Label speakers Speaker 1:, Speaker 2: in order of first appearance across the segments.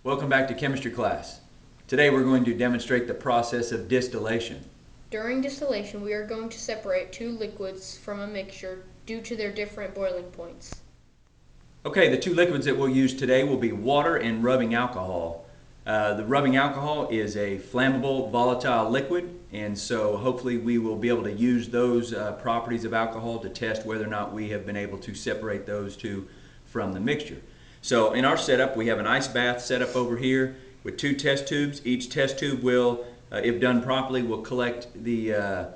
Speaker 1: Welcome back to chemistry class. Today we're going to demonstrate the process of distillation.
Speaker 2: During distillation, we are going to separate two liquids from a mixture due to their different boiling points.
Speaker 1: Okay, the two liquids that we'll use today will be water and rubbing alcohol. The rubbing alcohol is a flammable, volatile liquid, and so hopefully we will be able to use those properties of alcohol to test whether or not we have been able to separate those two from the mixture. So in our setup, we have an ice bath set up over here with two test tubes. Each test tube will, if done properly, will collect the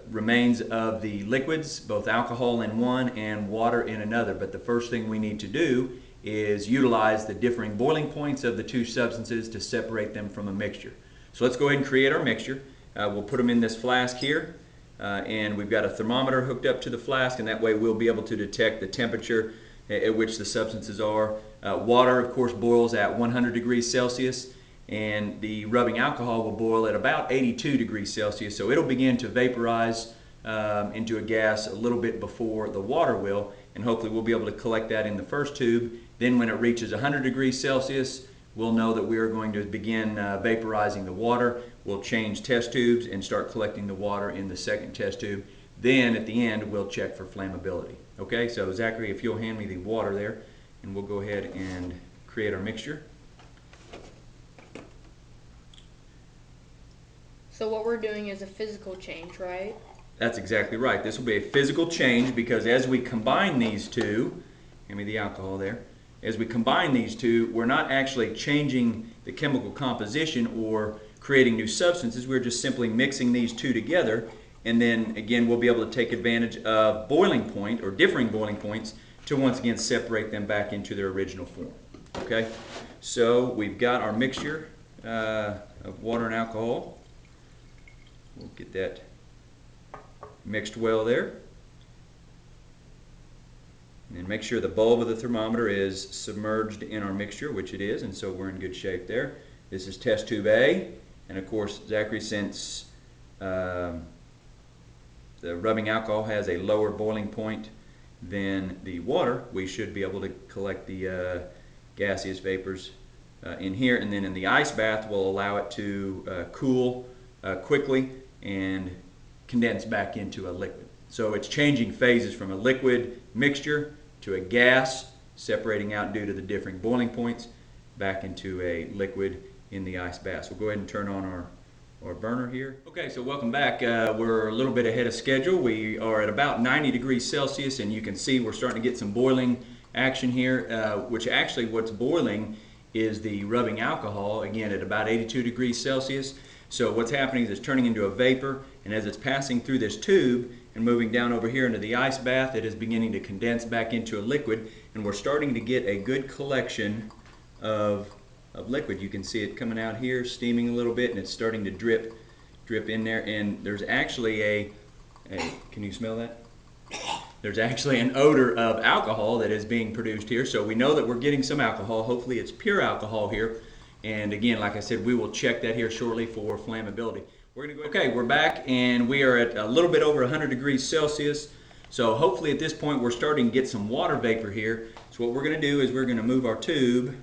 Speaker 1: remains of the liquids, both alcohol in one and water in another. But the first thing we need to do is utilize the differing boiling points of the two substances to separate them from a mixture. So let's go ahead and create our mixture. We'll put them in this flask here, and we've got a thermometer hooked up to the flask, and that way we'll be able to detect the temperature at which the substances are. Water, of course, boils at 100 degrees Celsius, and the rubbing alcohol will boil at about 82 degrees Celsius. So it'll begin to vaporize into a gas a little bit before the water will, and hopefully we'll be able to collect that in the first tube. Then when it reaches 100 degrees Celsius, we'll know that we are going to begin vaporizing the water. We'll change test tubes and start collecting the water in the second test tube. Then at the end, we'll check for flammability. Okay, so Zachary, if you'll hand me the water there, and we'll go ahead and create our mixture.
Speaker 2: So what we're doing is a physical change, right?
Speaker 1: That's exactly right. This will be a physical change because as we combine these two, hand me the alcohol there, as we combine these two, we're not actually changing the chemical composition or creating new substances. We're just simply mixing these two together, and then again we'll be able to take advantage of boiling point or differing boiling points to once again separate them back into their original form. Okay, so we've got our mixture of water and alcohol. We'll get that mixed well there. And then make sure the bulb of the thermometer is submerged in our mixture, which it is, and so we're in good shape there. This is test tube A, and of course, Zachary, since the rubbing alcohol has a lower boiling point than the water, we should be able to collect the gaseous vapors in here, and then in the ice bath we'll allow it to cool quickly and condense back into a liquid. So it's changing phases from a liquid mixture to a gas, separating out due to the differing boiling points, back into a liquid in the ice bath. So we'll go ahead and turn on our burner here. Okay, so welcome back. We're a little bit ahead of schedule. We are at about 90 degrees Celsius, and you can see we're starting to get some boiling action here, which actually what's boiling is the rubbing alcohol, again at about 82 degrees Celsius. So what's happening is it's turning into a vapor, and as it's passing through this tube and moving down over here into the ice bath, it is beginning to condense back into a liquid, and we're starting to get a good collection of liquid. You can see it coming out here, steaming a little bit, and it's starting to drip in there, and there's actually can you smell that? There's actually an odor of alcohol that is being produced here, so we know that we're getting some alcohol. Hopefully it's pure alcohol here. And again, like I said, we will check that here shortly for flammability. Okay, we're back, and we are at a little bit over 100 degrees Celsius. So hopefully at this point we're starting to get some water vapor here. So what we're going to do is we're going to move our tube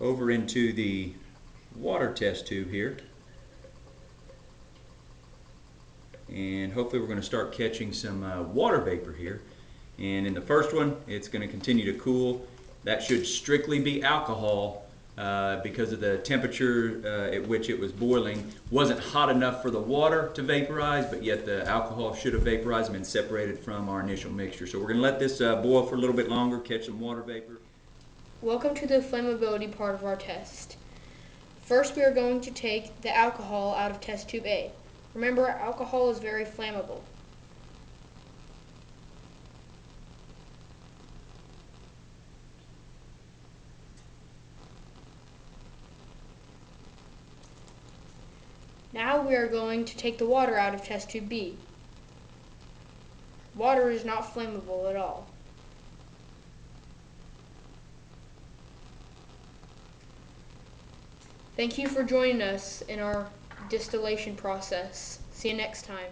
Speaker 1: over into the water test tube here. And hopefully we're going to start catching some water vapor here. And in the first one, it's going to continue to cool. That should strictly be alcohol because of the temperature at which it was boiling. Wasn't hot enough for the water to vaporize, but yet the alcohol should have vaporized and been separated from our initial mixture. So we're going to let this boil for a little bit longer, catch some water vapor.
Speaker 2: Welcome to the flammability part of our test. First, we are going to take the alcohol out of test tube A. Remember, alcohol is very flammable. Now we are going to take the water out of test tube B. Water is not flammable at all. Thank you for joining us in our distillation process. See you next time.